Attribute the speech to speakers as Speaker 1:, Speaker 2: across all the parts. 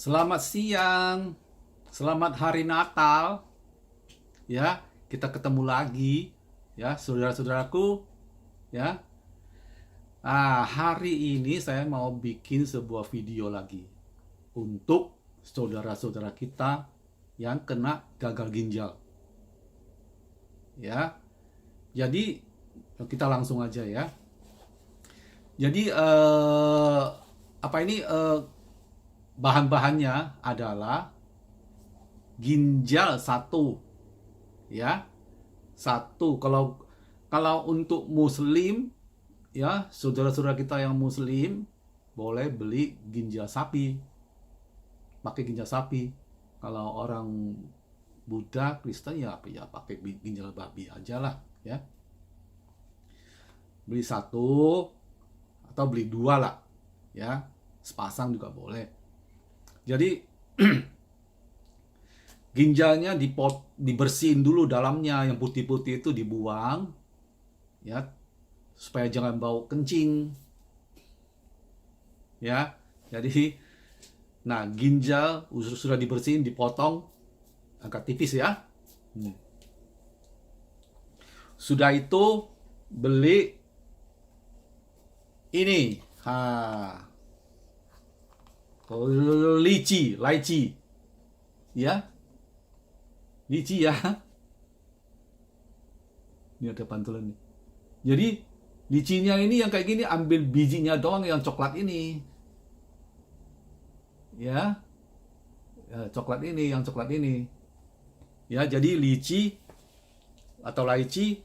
Speaker 1: Selamat siang, selamat hari Natal, ya. Kita ketemu lagi, ya, saudara-saudaraku, ya. Hari ini saya mau bikin sebuah video lagi untuk saudara-saudara kita yang kena gagal ginjal, ya. Jadi kita langsung aja ya. Jadi apa ini bahan-bahannya adalah ginjal satu, ya. Satu. Kalau untuk muslim, ya, saudara-saudara kita yang muslim boleh beli ginjal sapi, pakai ginjal sapi. Kalau orang Buddha, Kristen ya apa ya, pakai ginjal babi aja lah, ya. Beli satu atau beli dua lah, ya. Sepasang juga boleh. Jadi ginjalnya dibersihin dulu, dalamnya yang putih-putih itu dibuang, ya, supaya jangan bau kencing, ya. Jadi, nah, ginjal sudah dibersihin, dipotong agak tipis ya. Sudah itu beli ini, lychee, ya, lychee ya. Ini ada pantulan nih. Jadi lychee-nya ini yang kayak gini, ambil bijinya doang yang coklat ini, ya, coklat ini, yang coklat ini, ya. Jadi lychee atau lychee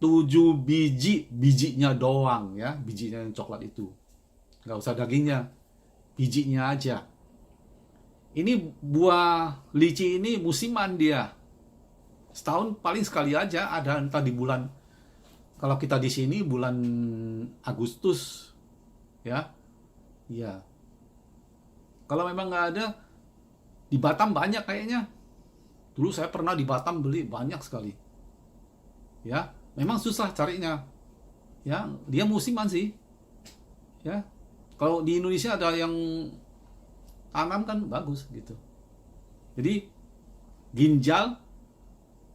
Speaker 1: 7 biji, bijinya doang ya, bijinya yang coklat itu, nggak usah dagingnya, bijinya aja. Ini buah lychee ini musiman dia, setahun paling sekali aja ada, entah di bulan, kalau kita di sini bulan Agustus, ya, iya. Kalau memang nggak ada, di Batam banyak kayaknya. Dulu saya pernah di Batam beli banyak sekali, ya. Memang susah carinya, ya. Dia musiman sih, ya. Kalau di Indonesia ada yang tanam kan bagus gitu. Jadi ginjal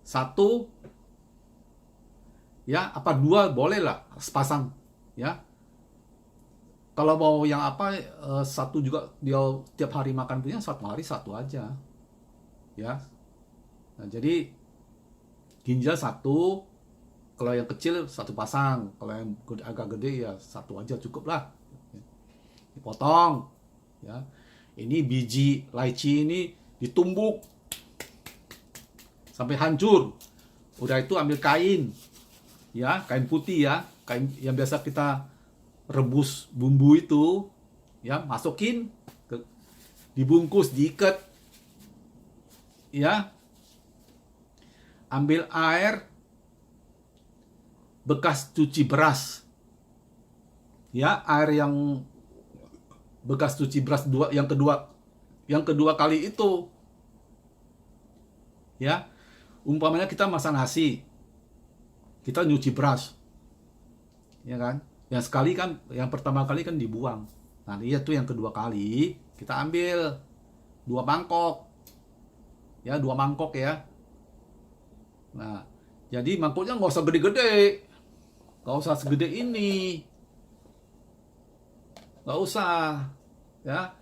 Speaker 1: satu, ya, apa dua boleh lah, sepasang, ya. Kalau mau yang apa, satu juga, dia tiap hari makan punya, satu hari satu aja, ya. Nah, jadi ginjal satu, kalau yang kecil satu pasang, kalau yang agak gede ya satu aja cukup lah. Dipotong, ya. Ini biji lychee ini ditumbuk sampai hancur. Udah itu ambil kain, ya, kain putih ya, kain yang biasa kita rebus bumbu itu, ya, masukin dibungkus, diikat, ya. Ambil air bekas cuci beras, ya, air yang bekas cuci beras yang kedua kali itu, ya. Umpamanya kita masak nasi, kita nyuci beras, ya kan, yang sekali kan, yang pertama kali kan dibuang. Nah, iya tuh yang kedua kali kita ambil 2 mangkok, ya, 2 mangkok ya. Nah, jadi mangkoknya nggak usah gede-gede, nggak usah segede ini, nggak usah, ya.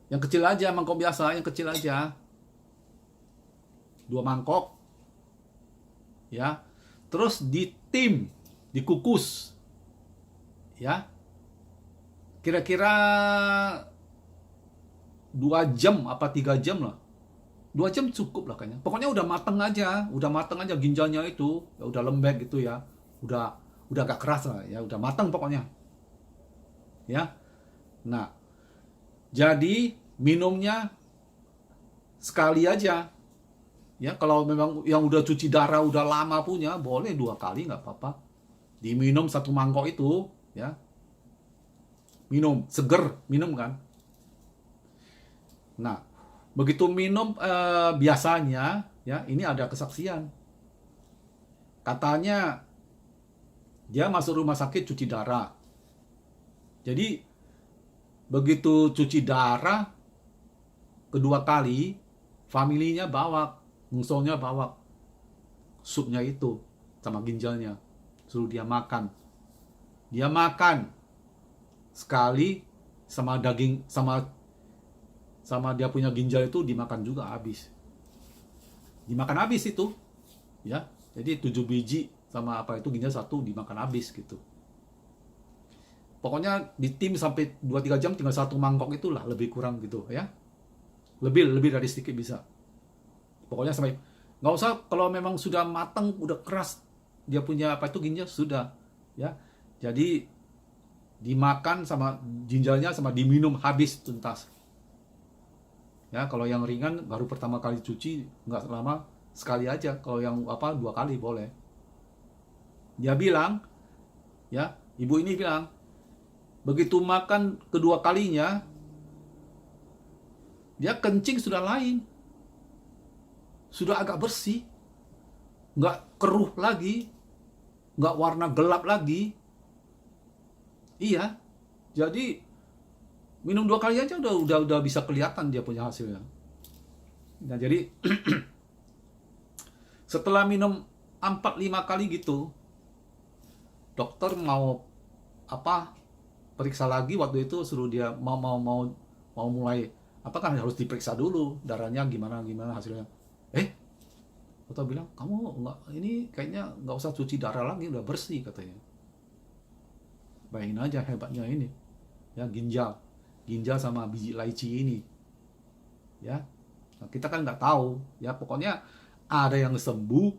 Speaker 1: Yang kecil aja, mangkok biasa, yang kecil aja. 2 mangkok, ya. Terus dikukus, ya. Kira-kira 2 jam apa 3 jam lah. 2 jam cukup lah kayaknya. Pokoknya udah mateng aja ginjalnya itu, ya udah lembek gitu ya. Udah agak keras lah ya, udah mateng pokoknya. Ya. Nah, jadi minumnya sekali aja. Ya, kalau memang yang udah cuci darah udah lama punya, boleh 2 kali nggak apa-apa. Diminum 1 mangkok itu, ya. Minum, seger, minum kan. Nah, begitu minum, biasanya, ya, ini ada kesaksian. Katanya dia masuk rumah sakit cuci darah. Jadi begitu cuci darah, kedua kali, familinya bawa, mungsonya bawa supnya itu sama ginjalnya, suruh dia makan. Dia makan sekali, sama daging, sama dia punya ginjal itu dimakan juga habis. Dimakan habis itu, ya. Jadi 7 biji sama apa itu ginjal satu dimakan habis gitu. Pokoknya di tim sampai 2-3 jam tinggal satu mangkok itulah, lebih kurang gitu ya. Lebih dari sedikit bisa. Pokoknya sampai, nggak usah kalau memang sudah matang, udah keras dia punya apa itu ginjal sudah ya. Jadi dimakan sama ginjalnya sama diminum habis tuntas. Ya, kalau yang ringan baru pertama kali cuci nggak lama, sekali aja. Kalau yang apa 2 kali boleh. Dia bilang, ya, ibu ini bilang, begitu makan kedua kalinya, dia kencing sudah lain, sudah agak bersih, nggak keruh lagi, nggak warna gelap lagi. Iya, jadi minum 2 kali aja udah bisa kelihatan dia punya hasilnya. Nah jadi setelah minum 4-5 kali gitu, dokter mau apa periksa lagi. Waktu itu suruh dia mau mulai apa, kan harus diperiksa dulu darahnya gimana hasilnya. Dokter bilang, kamu ini kayaknya nggak usah cuci darah lagi, udah bersih katanya. Bayangin aja hebatnya ini ya, ginjal sama biji lychee ini ya. Nah, kita kan nggak tahu ya, pokoknya ada yang sembuh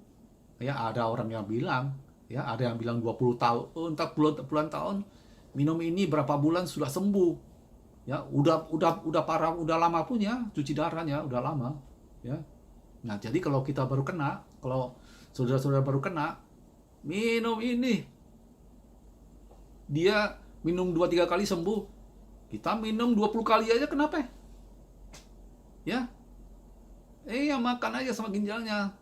Speaker 1: ya, ada orang yang bilang ya, ada yang bilang 20 tahun, entah puluhan tahun minum ini berapa bulan sudah sembuh ya. Udah parah, udah lama punya cuci darahnya udah lama ya. Nah jadi kalau kita baru kena, kalau saudara-saudara baru kena minum ini, dia minum 2-3 kali sembuh, kita minum 20 kali aja kenapa ya. Ya makan aja sama ginjalnya,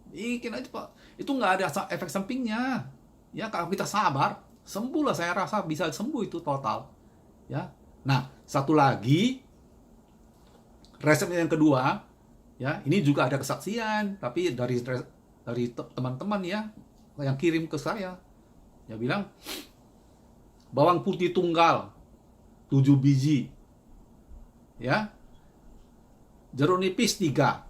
Speaker 1: bikin aja Pak, itu nggak ada efek sampingnya ya. Kalau kita sabar sembuh lah, saya rasa bisa sembuh itu total ya. Nah satu lagi resep yang kedua ya, ini juga ada kesaksian tapi dari teman-teman ya yang kirim ke saya, ya bilang bawang putih tunggal 7 biji ya, jeruk nipis 3,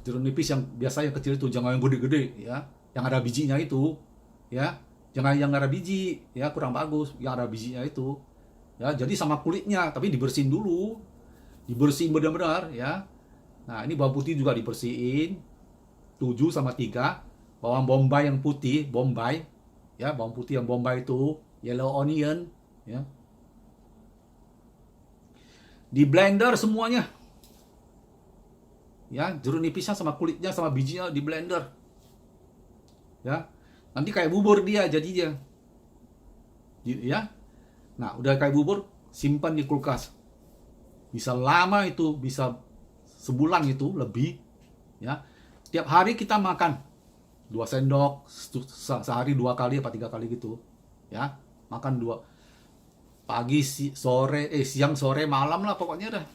Speaker 1: jeruk nipis yang biasa yang kecil itu, jangan yang gede-gede ya, yang ada bijinya itu ya, jangan yang ada biji ya, kurang bagus, yang ada bijinya itu ya. Jadi sama kulitnya tapi dibersihin dulu, dibersihin benar-benar ya. Nah ini bawang putih juga dibersihin 7 sama 3, bawang bombay yang putih, bombay ya, bawang putih yang bombay itu, yellow onion ya, di blender semuanya ya, jeruk nipisnya sama kulitnya sama bijinya di blender ya. Nanti kayak bubur dia jadinya ya. Nah udah kayak bubur, simpan di kulkas, bisa lama itu, bisa sebulan itu lebih ya. Tiap hari kita makan 2 sendok sehari, 2 kali apa 3 kali gitu ya. Makan 2 pagi, sore, siang, sore, malam lah pokoknya dah.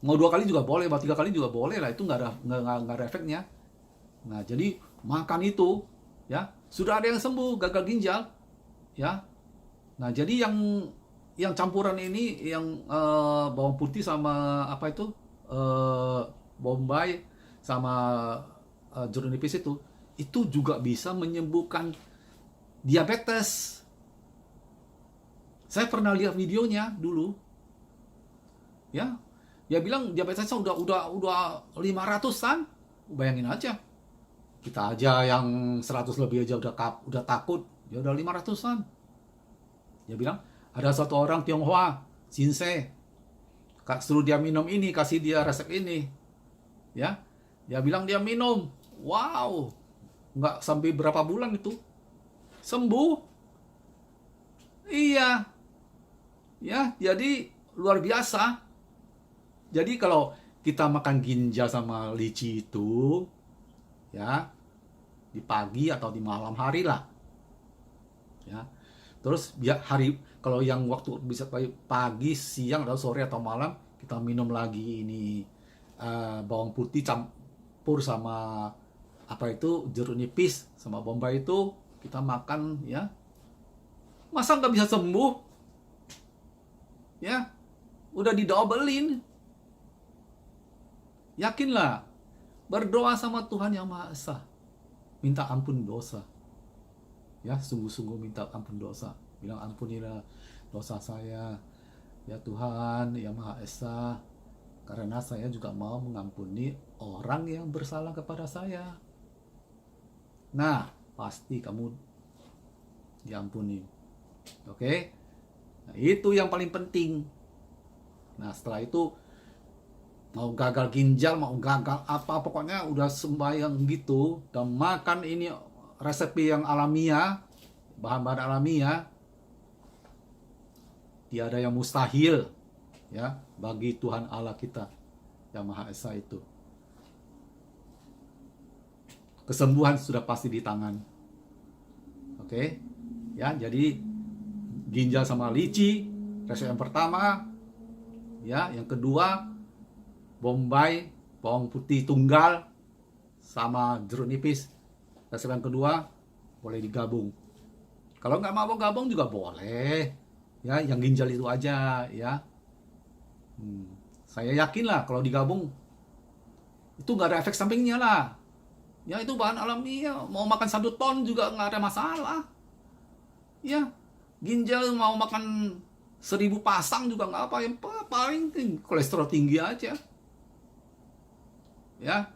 Speaker 1: Mau 2 kali juga boleh, mau 3 kali juga boleh lah, itu nggak ada efeknya. Nah jadi makan itu ya, sudah ada yang sembuh gagal ginjal ya. Nah jadi yang campuran ini, yang bawang putih sama apa itu bombay sama jeruk nipis itu juga bisa menyembuhkan diabetes. Saya pernah lihat videonya dulu ya, dia bilang diabetesnya udah 500-an. Bayangin aja, kita aja yang 100 lebih aja udah takut, dia udah 500-an. Dia bilang ada satu orang Tionghoa, Sinse, suruh dia minum ini, kasih dia resep ini ya. Dia bilang dia minum, wow, nggak sampai berapa bulan itu sembuh. Iya ya, jadi luar biasa. Jadi kalau kita makan ginjal sama lychee itu ya, di pagi atau di malam hari lah ya. Terus kalau yang waktu bisa pagi, siang atau sore atau malam, kita minum lagi ini bawang putih campur sama apa itu jeruk nipis sama bombay itu kita makan ya, masa nggak bisa sembuh ya, udah didobelin. Yakinlah, berdoa sama Tuhan Yang Maha Esa, minta ampun dosa ya, sungguh-sungguh minta ampun dosa, bilang ampunilah dosa saya ya Tuhan Yang Maha Esa, karena saya juga mau mengampuni orang yang bersalah kepada saya. Nah, pasti kamu diampuni. Oke? Nah, itu yang paling penting. Nah, setelah itu mau gagal ginjal, mau gagal apa, pokoknya udah sembahyang gitu dan makan ini resepi yang alamiah, bahan-bahan alamiah, tiada yang mustahil ya bagi Tuhan Allah kita Yang Maha Esa itu. Kesembuhan sudah pasti di tangan. Oke? Ya, jadi ginjal sama lici, resep yang pertama. Ya, yang kedua bombay, bawang putih tunggal sama jeruk nipis. Resep yang kedua boleh digabung. Kalau nggak mau gabung juga boleh. Ya, yang ginjal itu aja ya. Saya yakin lah kalau digabung itu nggak ada efek sampingnya lah. Ya, itu bahan alamiah. Mau makan 1 ton juga nggak ada masalah. Ya, ginjal mau makan 1000 pasang juga nggak apa. Yang paling kolesterol tinggi aja. Ya.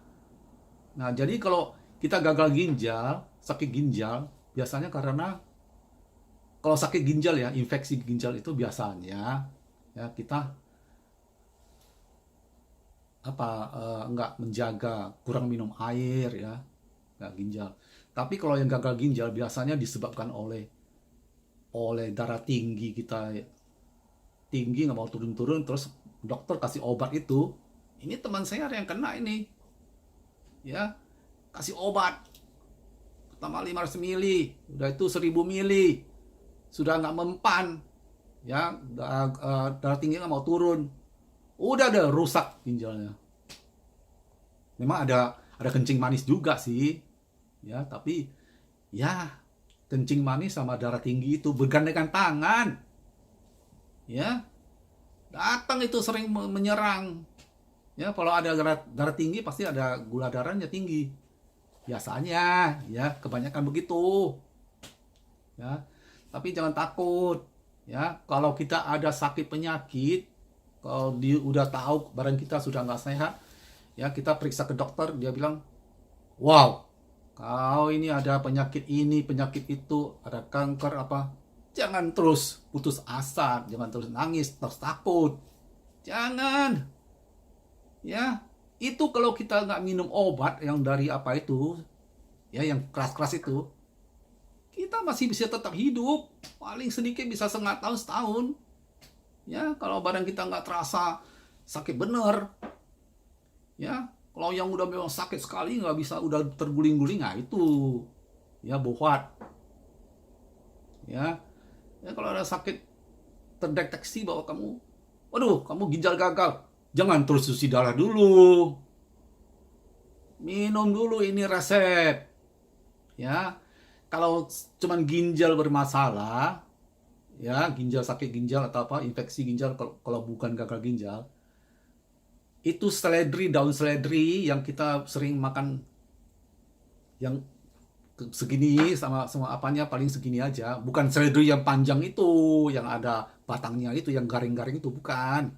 Speaker 1: Nah, jadi kalau kita gagal ginjal, sakit ginjal, biasanya karena kalau sakit ginjal ya, infeksi ginjal itu biasanya ya kita nggak menjaga, kurang minum air ya, nggak ginjal. Tapi kalau yang gagal ginjal biasanya disebabkan oleh darah tinggi kita tinggi, nggak mau turun-turun, terus dokter kasih obat itu. Ini teman saya ada yang kena ini ya, kasih obat pertama 500 mili, udah itu 1000 mili, sudah nggak mempan ya, darah tinggi nggak mau turun, udah ada rusak ginjalnya. Memang ada kencing manis juga sih ya, tapi ya kencing manis sama darah tinggi itu bergandengan tangan ya, datang itu sering menyerang ya. Kalau ada darah tinggi pasti ada gula darahnya tinggi biasanya ya, kebanyakan begitu ya. Tapi jangan takut ya, kalau kita ada sakit penyakit, kalau udah tahu badan kita sudah nggak sehat ya, kita periksa ke dokter, dia bilang wow, kau ini ada penyakit ini, penyakit itu, ada kanker apa, jangan terus putus asa, jangan terus nangis, terus takut, jangan ya. Itu kalau kita nggak minum obat yang dari apa itu ya, yang keras-keras itu, kita masih bisa tetap hidup, paling sedikit bisa setengah tahun, setahun ya, kalau badan kita nggak terasa sakit bener ya. Kalau yang udah memang sakit sekali nggak bisa, udah terguling-guling, nah itu ya bohwat ya. Ya, kalau ada sakit terdeteksi bahwa kamu ginjal gagal, jangan terus cuci darah dulu, minum dulu ini resep ya. Kalau cuman ginjal bermasalah ya, ginjal, sakit ginjal atau apa, infeksi ginjal, kalau bukan gagal ginjal, itu seledri, daun seledri yang kita sering makan, yang segini sama apanya, paling segini aja, bukan seledri yang panjang itu, yang ada batangnya itu, yang garing-garing itu, bukan.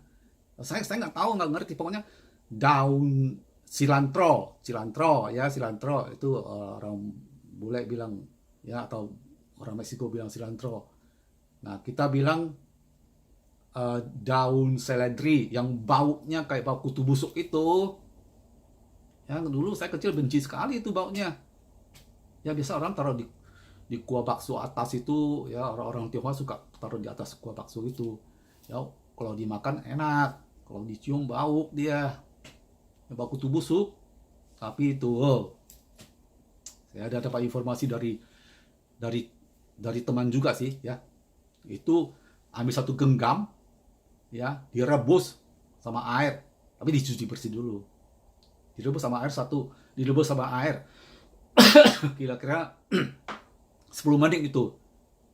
Speaker 1: Saya nggak tahu, nggak ngerti, pokoknya daun cilantro ya, cilantro itu orang bule bilang ya, atau orang Meksiko bilang cilantro. Nah, kita bilang daun seledri yang baunya kayak bau kutu busuk itu. Yang dulu saya kecil benci sekali itu baunya. Ya, biasa orang taruh di kuah bakso atas itu ya, orang-orang Tionghoa suka taruh di atas kuah bakso itu. Ya, kalau dimakan enak, kalau dicium bau dia. Ya, bau kutu busuk. Tapi itu saya ada dapat informasi dari teman juga sih ya. Itu ambil 1 genggam ya, direbus sama air, tapi dicuci bersih dulu. Direbus sama air kira-kira 10 menit itu,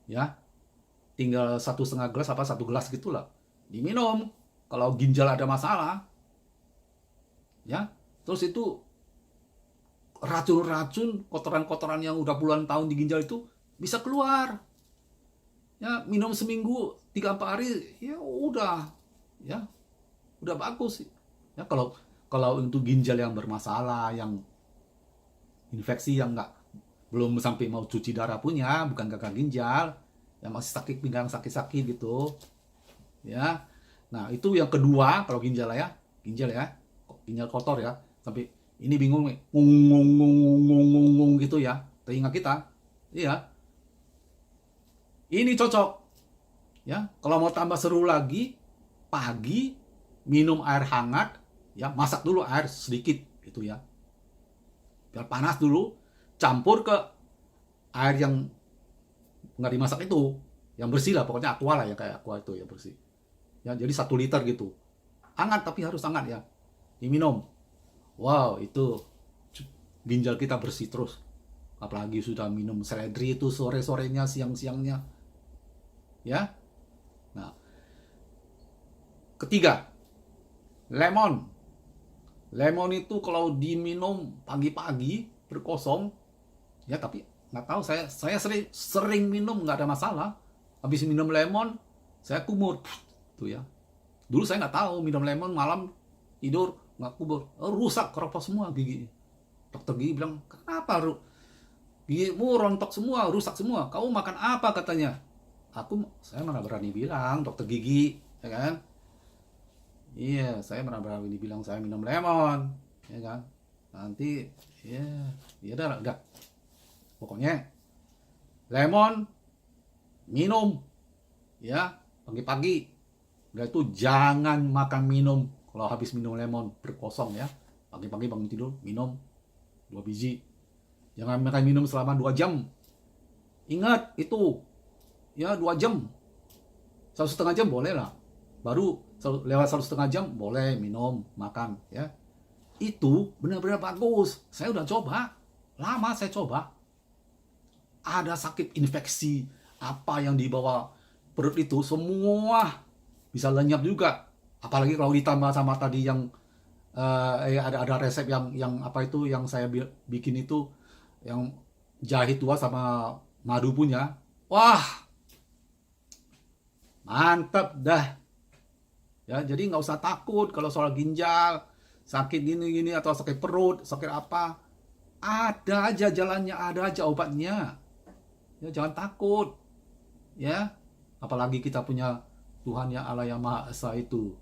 Speaker 1: ya. Tinggal 1,5 gelas apa 1 gelas gitulah. Diminum kalau ginjal ada masalah. Ya. Terus itu racun-racun, kotoran-kotoran yang udah puluhan tahun di ginjal itu bisa keluar. Ya, minum seminggu 3-4 hari ya udah, ya. Udah bagus. Ya, kalau untuk ginjal yang bermasalah, yang infeksi, yang belum sampai mau cuci darah punya, bukan gagal ginjal, yang masih sakit pinggang, sakit-sakit gitu, ya. Nah, itu yang kedua kalau ginjal kotor ya, sampai ini bingung nih, ngung gitu ya, telinga kita, iya. Ini cocok, ya. Kalau mau tambah seru lagi, pagi minum air hangat, ya, masak dulu air sedikit gitu ya, biar panas dulu, campur ke air yang nggak dimasak itu, yang bersih lah, pokoknya aqua lah ya, kayak aqua itu ya, bersih ya, jadi 1 liter gitu, hangat, tapi harus hangat ya, diminum. Wow, itu ginjal kita bersih terus, apalagi sudah minum seledri itu sore-sorenya, siang-siangnya ya. Nah, ketiga, lemon itu kalau diminum pagi-pagi berkosong ya, tapi nggak tahu, saya sering minum nggak ada masalah. Habis minum lemon saya kumur tuh ya. Dulu saya nggak tahu minum lemon malam tidur nggak kumur, rusak, keropos semua gigi. Dokter gigi bilang, kenapa gigimu rontok semua, rusak semua, kamu makan apa katanya. Saya mana berani bilang dokter gigi, ya kan. Iya, saya mana berani bilang saya minum lemon, ya kan. Nanti ya udah. Pokoknya lemon minum ya pagi-pagi. Udah itu jangan makan minum kalau habis minum lemon berkosong ya. Pagi-pagi bangun tidur minum 2 biji. Jangan makan minum selama 2 jam. Ingat itu ya, 2 jam. 1,5 jam boleh lah. Baru lewat 1,5 jam boleh minum, makan ya. Itu benar-benar bagus. Saya udah coba. Lama saya coba. Ada sakit infeksi apa yang di bawah perut itu semua bisa lenyap juga. Apalagi kalau ditambah sama tadi yang ada resep yang apa itu yang saya bikin itu, yang jahe tua sama madu punya. Wah, mantap dah. Ya, jadi nggak usah takut kalau soal ginjal, sakit gini-gini atau sakit perut, sakit apa. Ada aja jalannya, ada aja obatnya. Ya, jangan takut. Ya, apalagi kita punya Tuhan yang Allah yang Maha Esa itu.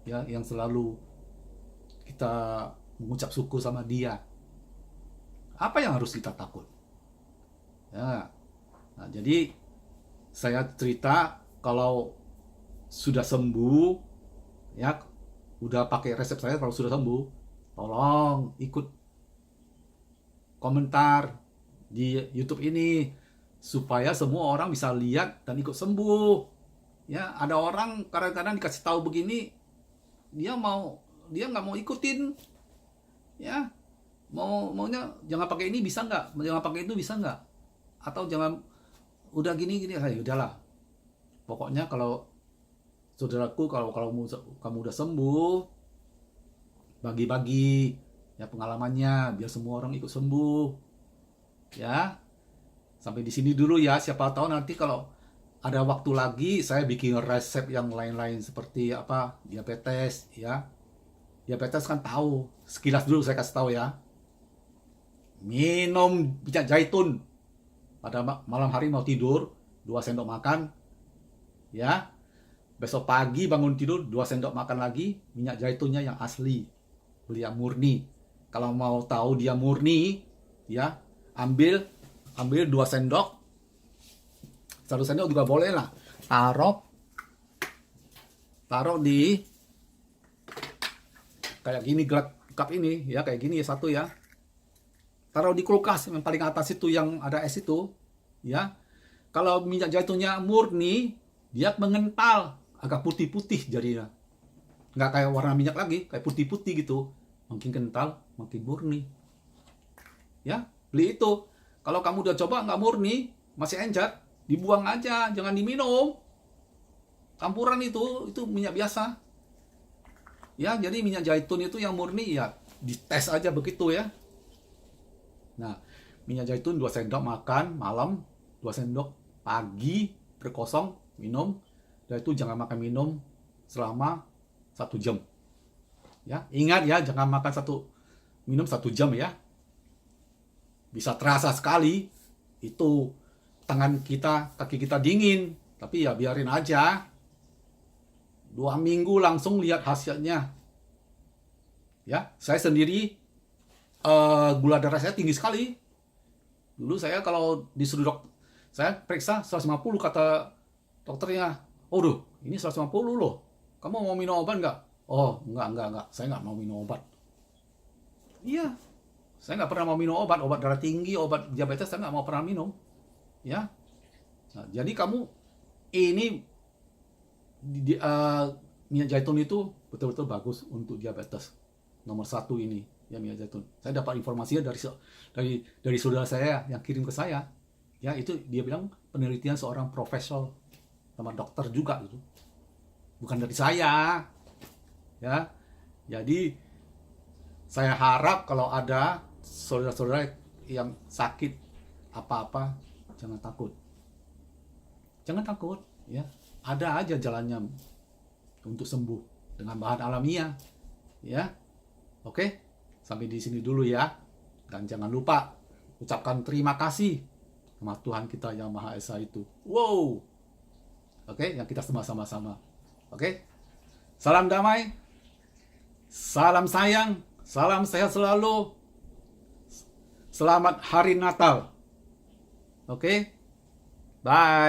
Speaker 1: Ya, yang selalu kita mengucap syukur sama Dia. Apa yang harus kita takut? Ya. Nah, jadi saya cerita kalau sudah sembuh, ya, udah pakai resep saya, kalau sudah sembuh, tolong ikut komentar di YouTube ini supaya semua orang bisa lihat dan ikut sembuh. Ya, ada orang kadang-kadang dikasih tahu begini, dia nggak mau ikutin. Ya, maunya jangan pakai ini bisa nggak? Jangan pakai itu bisa nggak? Atau jangan udah gini, udahlah. Pokoknya kalau saudaraku, kalau kamu udah sembuh, bagi-bagi ya pengalamannya biar semua orang ikut sembuh. Ya. Sampai di sini dulu ya, siapa tahu nanti kalau ada waktu lagi saya bikin resep yang lain-lain seperti apa, diabetes ya. Diabetes kan tahu, sekilas dulu saya kasih tahu ya. Minum minyak zaitun pada malam hari mau tidur 2 sendok makan ya. Besok pagi bangun tidur 2 sendok makan lagi minyak zaitunnya yang asli, beli yang murni. Kalau mau tahu dia murni ya, ambil 2 sendok, 1 sendok juga boleh lah, taruh di kayak gini, cup ini ya, kayak gini ya, 1 ya, taruh di kulkas yang paling atas itu yang ada es itu ya. Kalau minyak zaitunnya murni dia mengental, agak putih-putih jadinya nggak kayak warna minyak lagi, kayak putih-putih gitu. Makin kental, makin murni. Ya, beli itu. Kalau kamu udah coba nggak murni, masih encer, dibuang aja, jangan diminum. Campuran itu minyak biasa. Ya, jadi minyak zaitun itu yang murni ya dites aja begitu ya. Nah, minyak zaitun 2 sendok makan malam, 2 sendok pagi berkosong minum. Dan itu jangan makan minum selama 1 jam. Ya, ingat ya, jangan makan minum 1 jam ya. Bisa terasa sekali itu tangan kita, kaki kita dingin, tapi ya biarin aja. 2 minggu langsung lihat hasilnya. Ya, saya sendiri gula darah saya tinggi sekali. Dulu saya kalau disuruh saya periksa 150 kata dokternya. Waduh, ini 150 loh. Kamu mau minum obat nggak? Oh, enggak. Saya nggak mau minum obat. Iya, saya nggak pernah mau minum obat darah tinggi, obat diabetes saya nggak mau pernah minum. Ya, nah, jadi kamu ini minyak zaitun itu betul-betul bagus untuk diabetes. Nomor 1 ini ya minyak zaitun. Saya dapat informasinya dari saudara saya yang kirim ke saya. Ya, itu dia bilang penelitian seorang profesor sama dokter juga itu. Bukan dari saya. Ya. Jadi saya harap kalau ada saudara-saudara yang sakit apa-apa, jangan takut. Jangan takut, ya. Ada aja jalannya untuk sembuh dengan bahan alamiah, ya. Oke, sampai di sini dulu ya. Dan jangan lupa ucapkan terima kasih sama Tuhan kita yang Maha Esa itu. Wow. Oke, yang kita sama-sama. Oke. Salam damai. Salam sayang. Salam sehat selalu. Selamat Hari Natal. Oke. Bye.